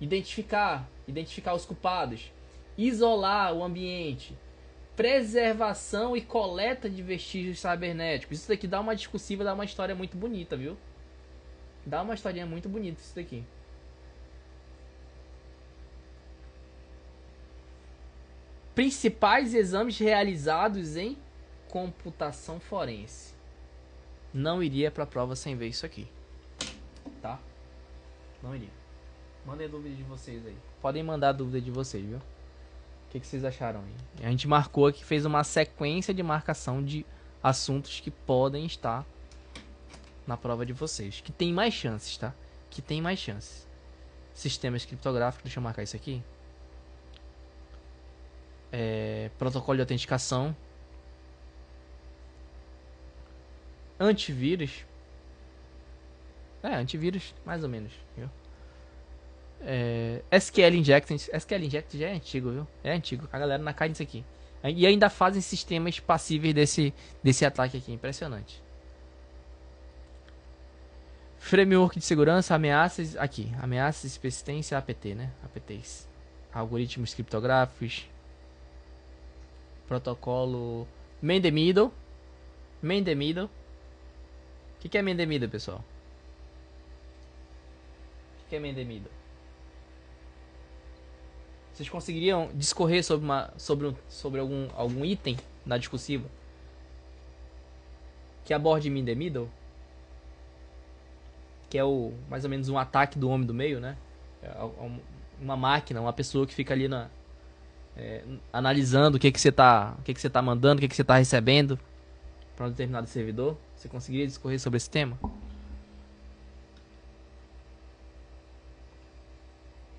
Identificar os culpados, isolar o ambiente, preservação e coleta de vestígios cibernéticos. Isso daqui dá uma discursiva, dá uma história muito bonita, viu? Dá uma historinha muito bonita isso daqui. Principais exames realizados em computação forense. Não iria pra prova sem ver isso aqui. Tá? Não iria. Mandem dúvida de vocês aí. Podem mandar dúvida de vocês, viu? O que vocês acharam aí? A gente marcou aqui, fez uma sequência de marcação de assuntos que podem estar na prova de vocês. Que tem mais chances, tá? Que tem mais chances. Sistemas criptográficos, deixa eu marcar isso aqui. Protocolo de autenticação. Antivírus. Antivírus, mais ou menos, viu? SQL Injection. SQL Injection já é antigo, viu? É antigo. A galera não cai nisso aqui. E ainda fazem sistemas passíveis desse ataque aqui. Impressionante. Framework de segurança, ameaças. Aqui. Ameaças, persistência, APT, né? APTs. Algoritmos criptográficos. Protocolo. Man the middle. Man the middle. O que é man the middle, pessoal? O que é man the middle? Vocês conseguiriam discorrer sobre algum item na discursiva que aborde man the middle? Que é mais ou menos um ataque do homem do meio, né? Uma máquina, uma pessoa que fica ali analisando o que você tá mandando, o que você tá recebendo para um determinado servidor. Você conseguiria discorrer sobre esse tema?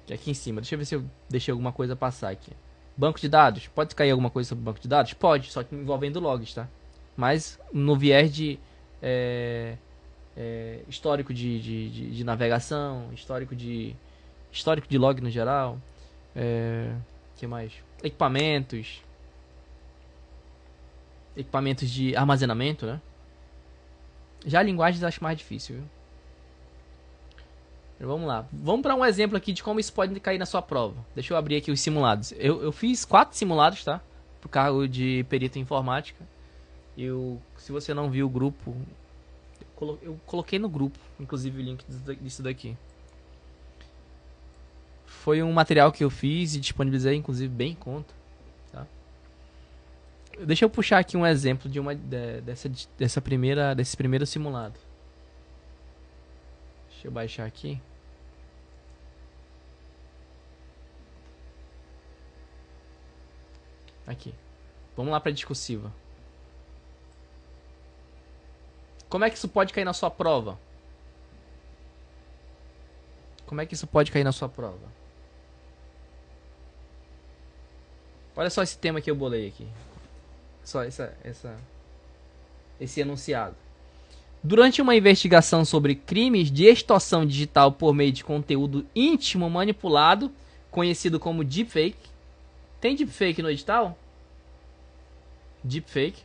Aqui em cima, deixa eu ver se eu deixei alguma coisa passar aqui. Banco de dados, pode cair alguma coisa sobre banco de dados? Pode, só que envolvendo logs, tá? Mas no viés de histórico de navegação, histórico de log no geral. Que mais? Equipamentos de armazenamento, né? Já linguagens eu acho mais difícil, viu? Vamos lá. Vamos para um exemplo aqui de como isso pode cair na sua prova. Deixa eu abrir aqui os simulados. Eu fiz 4 simulados, tá? Pro cargo de perito em informática. Se você não viu o grupo, eu coloquei no grupo, inclusive o link disso daqui. Foi um material que eu fiz e disponibilizei, inclusive, bem em conta. Tá? Deixa eu puxar aqui um exemplo desse primeiro simulado. Deixa eu baixar aqui. Aqui. Vamos lá para a discursiva. Como é que isso pode cair na sua prova? Como é que isso pode cair na sua prova? Olha só esse tema que eu bolei aqui. Só esse enunciado. Durante uma investigação sobre crimes de extorsão digital por meio de conteúdo íntimo manipulado, conhecido como deepfake. Tem deepfake no edital? Deepfake.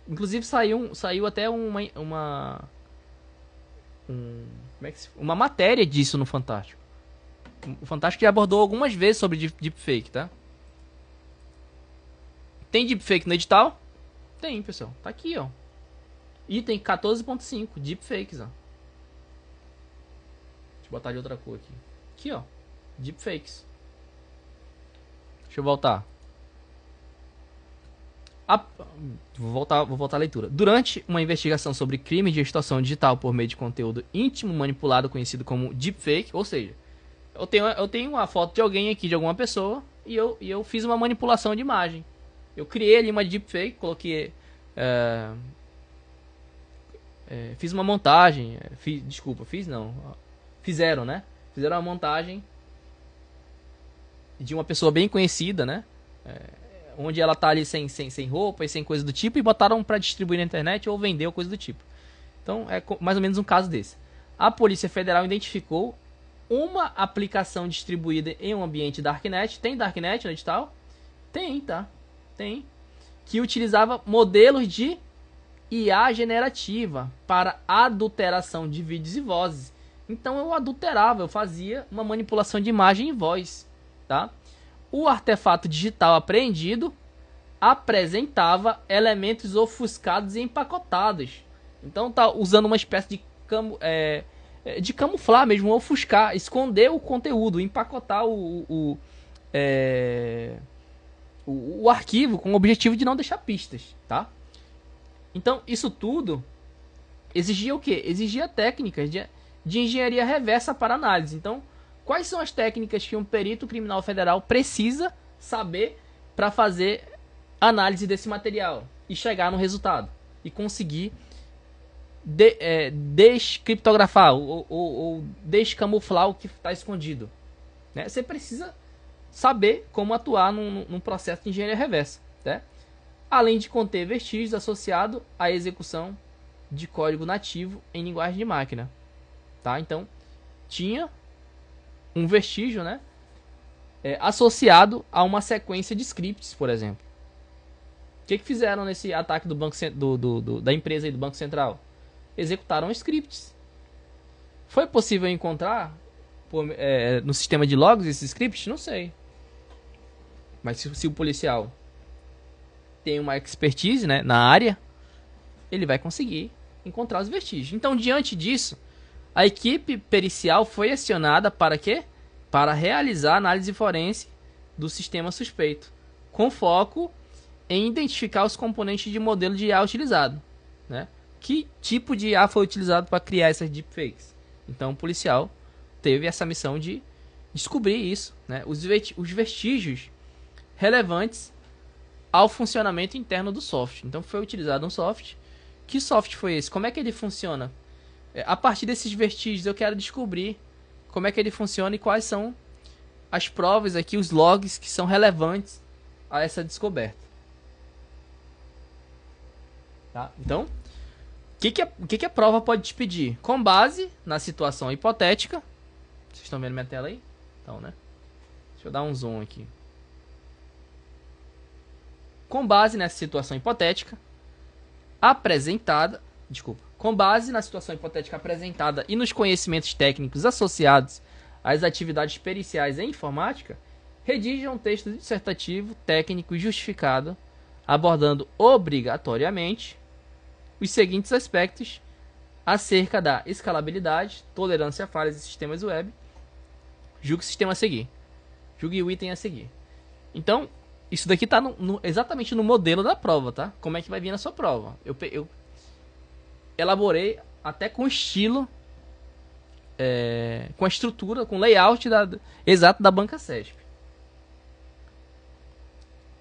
Inclusive saiu até uma matéria disso no Fantástico. O Fantástico já abordou algumas vezes sobre deepfake, tá? Tem deepfake no edital? Tem, pessoal. Tá aqui, ó. Item 14.5, deepfakes, ó. Deixa eu botar de outra cor aqui. Aqui, ó. Deepfakes. Deixa eu voltar. Vou voltar à leitura. Durante uma investigação sobre crime de extorsão digital por meio de conteúdo íntimo manipulado, conhecido como deepfake, ou seja, eu tenho uma foto de alguém aqui, de alguma pessoa, e eu fiz uma manipulação de imagem. Eu criei ali uma deepfake, coloquei... fiz uma montagem. Fizeram, né? Fizeram uma montagem de uma pessoa bem conhecida, né? Onde ela tá ali sem roupa e sem coisa do tipo, e botaram para distribuir na internet ou vender ou coisa do tipo. Então é mais ou menos um caso desse. A Polícia Federal identificou uma aplicação distribuída em um ambiente Darknet. Tem Darknet no edital? Tem, tá? Tem. Que utilizava modelos de IA generativa para adulteração de vídeos e vozes. Então eu adulterava, eu fazia uma manipulação de imagem e voz, tá? O artefato digital apreendido apresentava elementos ofuscados e empacotados. Então tá usando uma espécie de camuflar mesmo, ofuscar, esconder o conteúdo, empacotar o arquivo com o objetivo de não deixar pistas, tá? Então isso tudo exigia o quê? Exigia técnicas de engenharia reversa para análise. Então, quais são as técnicas que um perito criminal federal precisa saber para fazer análise desse material e chegar no resultado e conseguir descriptografar ou descamuflar o que está escondido, né? Você precisa saber como atuar num processo de engenharia reversa, né? Além de conter vestígios associados à execução de código nativo em linguagem de máquina, tá? Então tinha um vestígio, né, associado a uma sequência de scripts, por exemplo. O que fizeram nesse ataque do banco da empresa aí do Banco Central? Executaram scripts. Foi possível encontrar no sistema de logs esses scripts? Não sei. Mas se o policial tem uma expertise, né, na área, ele vai conseguir encontrar os vestígios. Então, diante disso, a equipe pericial foi acionada para quê? Para realizar análise forense do sistema suspeito, com foco em identificar os componentes de modelo de IA utilizado, né? Que tipo de IA foi utilizado para criar essas deepfakes? Então, o policial teve essa missão de descobrir isso, né? Os vestígios relevantes ao funcionamento interno do software. Então, foi utilizado um software. Que software foi esse? Como é que ele funciona? A partir desses vestígios, eu quero descobrir como é que ele funciona e quais são as provas aqui, os logs que são relevantes a essa descoberta. Tá? Então, o que a prova pode te pedir? Com base na situação hipotética. Vocês estão vendo minha tela aí? Então, né? Deixa eu dar um zoom aqui. Com base nessa situação hipotética apresentada, com base na situação hipotética apresentada e nos conhecimentos técnicos associados às atividades periciais em informática, redija um texto dissertativo, técnico e justificado abordando obrigatoriamente os seguintes aspectos acerca da escalabilidade, tolerância a falhas em sistemas web. Julgue o sistema a seguir. Julgue o item a seguir. Então, isso daqui está exatamente no modelo da prova, tá? Como é que vai vir na sua prova. Eu elaborei até com estilo, com a estrutura, com layout exato da banca CESP.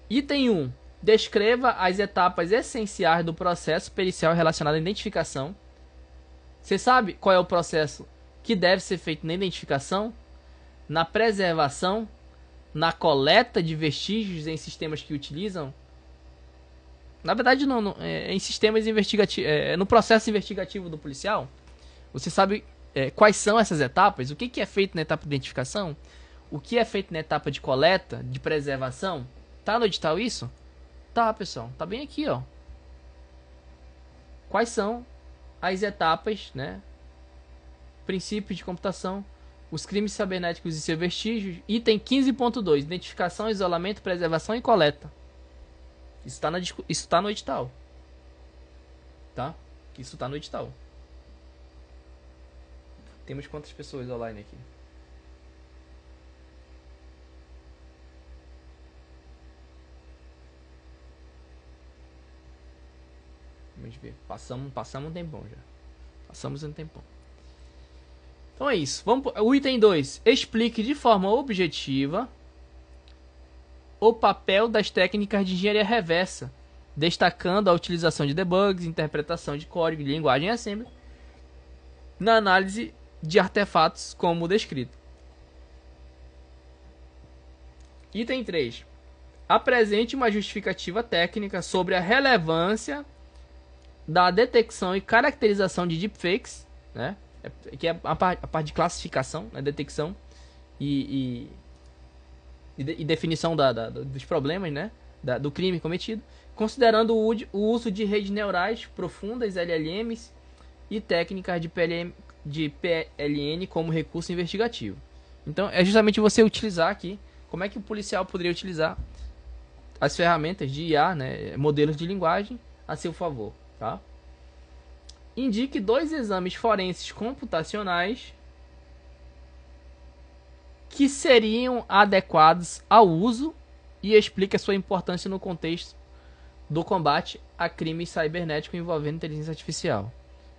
Item 1. Descreva as etapas essenciais do processo pericial relacionado à identificação. Você sabe qual é o processo que deve ser feito na identificação, na preservação, na coleta de vestígios em sistemas que utilizam? Na verdade, não em sistemas investigativos, no processo investigativo do policial. Você sabe quais são essas etapas? O que é feito na etapa de identificação? O que é feito na etapa de coleta, de preservação? Tá no edital isso? Tá, pessoal. Tá bem aqui, ó. Quais são as etapas, né? Princípios de computação, os crimes cibernéticos e seus vestígios. Item 15.2. Identificação, isolamento, preservação e coleta. Isso tá no edital. Tá? Isso tá no edital. Temos quantas pessoas online aqui? Vamos ver. Passamos um tempão já. Passamos um tempão. Então é isso. O item 2. Explique de forma objetiva o papel das técnicas de engenharia reversa, destacando a utilização de debugs, interpretação de código de linguagem assembly na análise de artefatos como descrito. Item 3. Apresente uma justificativa técnica sobre a relevância da detecção e caracterização de deepfakes, né? Que é a parte de classificação, né? Detecção e definição dos problemas, né? Do crime cometido, considerando o uso de redes neurais profundas, LLMs, e técnicas de PLN como recurso investigativo. Então, é justamente você utilizar aqui, como é que o policial poderia utilizar as ferramentas de IA, né? Modelos de linguagem, a seu favor, tá? Indique 2 exames forenses computacionais que seriam adequados ao uso e explique a sua importância no contexto do combate a crimes cibernéticos envolvendo inteligência artificial.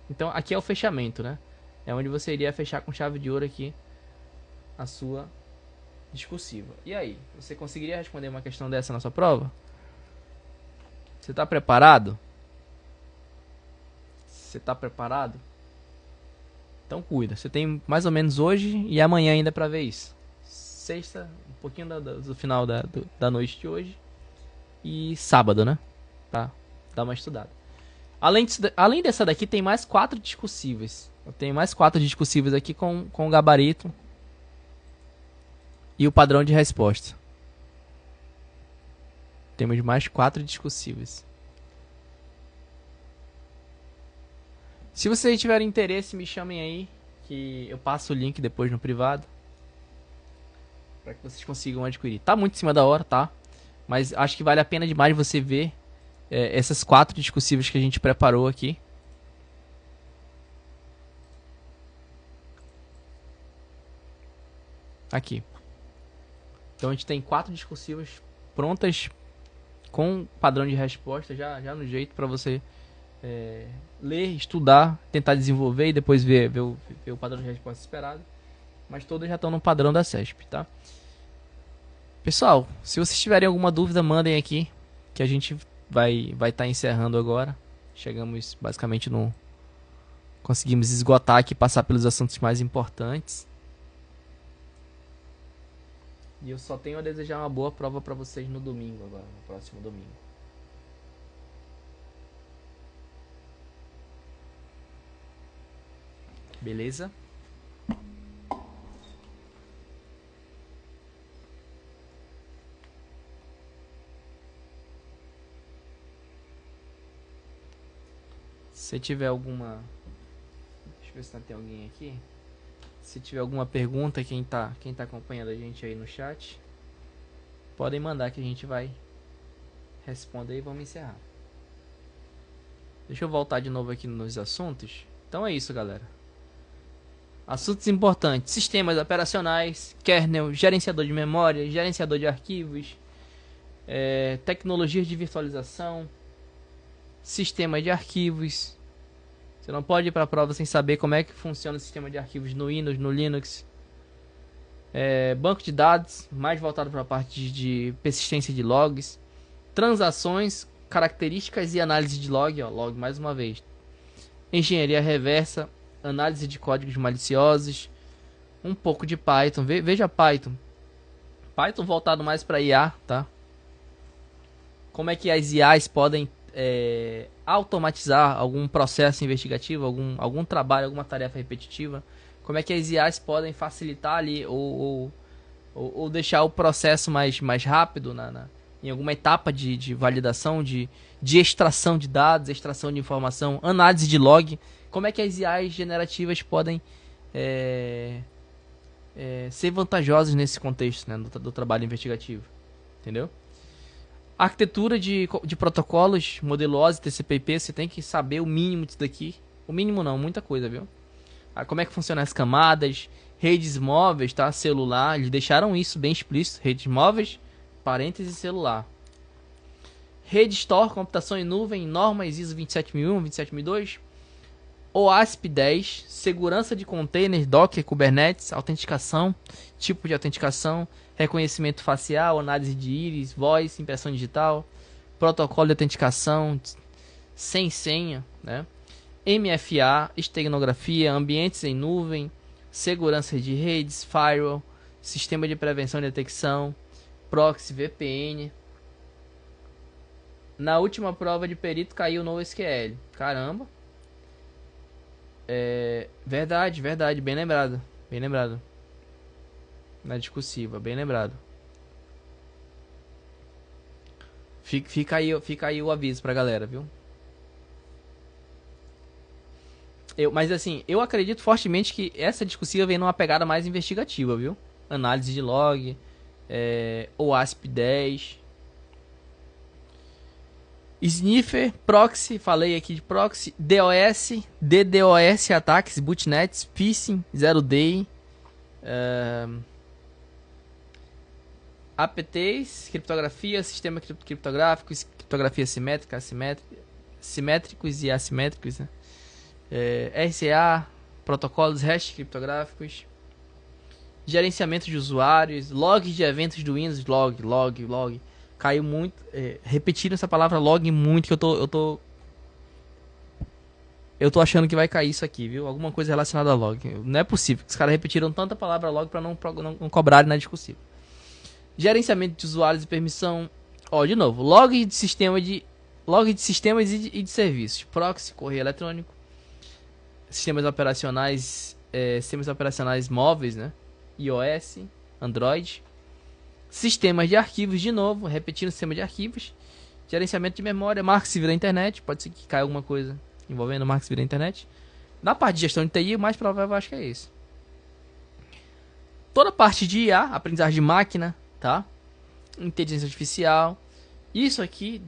Então, aqui é o fechamento, né? É onde você iria fechar com chave de ouro aqui a sua discursiva. E aí, você conseguiria responder uma questão dessa na sua prova? Você está preparado? Você está preparado? Então cuida. Você tem mais ou menos hoje e amanhã ainda para ver isso. Sexta, um pouquinho do final da noite de hoje. E sábado, né? Tá? Dá uma estudada. Além dessa daqui, tem mais 4 discursivas. Eu tenho mais 4 discursivas aqui com o gabarito e o padrão de resposta. Temos mais 4 discursivas. Se vocês tiverem interesse, me chamem aí, que eu passo o link depois no privado, para que vocês consigam adquirir. Tá muito em cima da hora, tá? Mas acho que vale a pena demais você ver essas 4 discursivas que a gente preparou aqui. Aqui. Então a gente tem 4 discursivas prontas com padrão de resposta já no jeito para você ler, estudar, tentar desenvolver e depois ver o padrão de resposta esperado. Mas todas já estão no padrão da CESP, tá? Pessoal, se vocês tiverem alguma dúvida, mandem aqui, que a gente vai estar encerrando agora. Chegamos basicamente no... Conseguimos esgotar aqui, passar pelos assuntos mais importantes. E eu só tenho a desejar uma boa prova para vocês no domingo agora, no próximo domingo. Beleza? Se tiver alguma... Deixa eu ver se tem alguém aqui. Se tiver alguma pergunta, quem tá acompanhando a gente aí no chat, podem mandar que a gente vai responda aí e vamos encerrar. Deixa eu voltar de novo aqui nos assuntos. Então é isso, galera. Assuntos importantes: sistemas operacionais, kernel, gerenciador de memória, gerenciador de arquivos, tecnologias de virtualização, sistema de arquivos. Você não pode ir para a prova sem saber como é que funciona o sistema de arquivos no Windows, no Linux. Banco de dados, mais voltado para a parte de persistência de logs. Transações, características e análise de log, log mais uma vez. Engenharia reversa, análise de códigos maliciosos, um pouco de Python. Veja Python. Python voltado mais para IA, tá? Como é que as IAs podem automatizar algum processo investigativo, algum trabalho, alguma tarefa repetitiva. Como é que as IAs podem facilitar ali ou deixar o processo mais rápido em alguma etapa de validação, de extração de dados, extração de informação, análise de log. Como é que as IAs generativas podem ser vantajosas nesse contexto, né, do trabalho investigativo. Entendeu? Arquitetura de protocolos, modelo OSI, TCP/IP, você tem que saber o mínimo disso daqui. O mínimo não, muita coisa, viu? Como é que funcionam as camadas, redes móveis, tá? Celular, eles deixaram isso bem explícito. Redes móveis, parênteses, celular. Rede Store, computação em nuvem, normas ISO 27001, 27002. OASP 10, segurança de containers, Docker, Kubernetes, autenticação, tipo de autenticação, reconhecimento facial, análise de íris, voz, impressão digital, protocolo de autenticação sem senha, né? MFA, esteganografia, ambientes em nuvem, segurança de redes, firewall, sistema de prevenção e detecção, proxy, VPN. Na última prova de perito caiu no SQL. Caramba. Verdade, bem lembrado. Na discursiva, bem lembrado. Fica aí o aviso pra galera, viu? Mas assim, eu acredito fortemente que essa discursiva vem numa pegada mais investigativa, viu? Análise de log, OASP 10. Sniffer, proxy, falei aqui de proxy, DOS, DDoS ataques, botnets, phishing, zero day, APTs, criptografia, sistema criptográfico, criptografia simétrica, simétricos e assimétricos, né? RCA, protocolos hash criptográficos, gerenciamento de usuários, logs de eventos do Windows, log. Caiu muito, repetindo essa palavra log muito, que eu tô achando que vai cair isso aqui, viu? Alguma coisa relacionada a log. Não é possível, os caras repetiram tanta palavra log para não cobrarem na discussão. Gerenciamento de usuários e permissão. De novo, log de sistemas e de serviços. Proxy, correio eletrônico. Sistemas operacionais móveis, né? iOS, Android. Sistemas de arquivos, de novo, repetindo o sistema de arquivos. Gerenciamento de memória, marco civil da internet. Pode ser que caia alguma coisa envolvendo marco civil da internet. Na parte de gestão de TI, o mais provável acho que é esse. Toda a parte de IA, aprendizagem de máquina, tá? Inteligência artificial. Isso aqui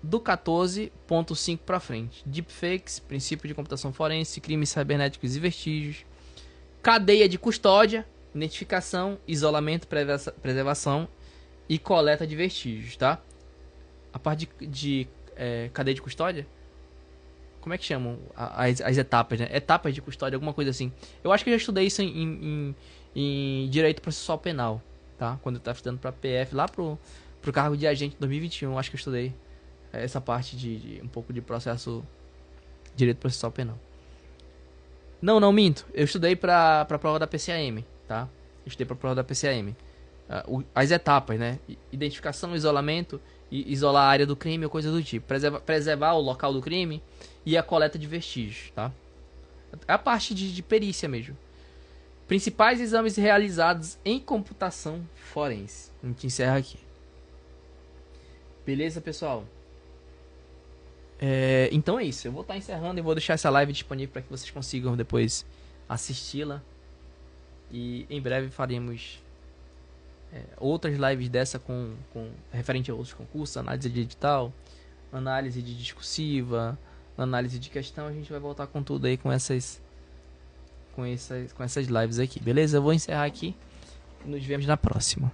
do 14.5 para frente. Deepfakes, princípio de computação forense, crimes cibernéticos e vestígios. Cadeia de custódia, identificação, isolamento, preservação e coleta de vestígios, tá? A parte de cadeia de custódia, como é que chamam as etapas, né? Etapas de custódia, alguma coisa assim. Eu acho que eu já estudei isso em Direito Processual Penal, tá? Quando eu estava estudando para PF, lá pro cargo de agente em 2021, acho que eu estudei essa parte de um pouco de processo Direito Processual Penal. Não, minto. Eu estudei pra prova da PCAM, tá? Eu estudei pra prova da PCAM. As etapas, né? Identificação, isolamento, isolar a área do crime ou coisa do tipo. Preservar o local do crime e a coleta de vestígios, tá? É a parte de perícia mesmo. Principais exames realizados em computação forense. A gente encerra aqui. Beleza, pessoal? Então é isso. Eu vou estar encerrando e vou deixar essa live disponível para que vocês consigam depois assisti-la. E em breve faremos outras lives dessa com referente a outros concursos, análise de edital, análise de discursiva, análise de questão, a gente vai voltar com tudo aí com essas lives aqui, beleza? Eu vou encerrar aqui e nos vemos na próxima.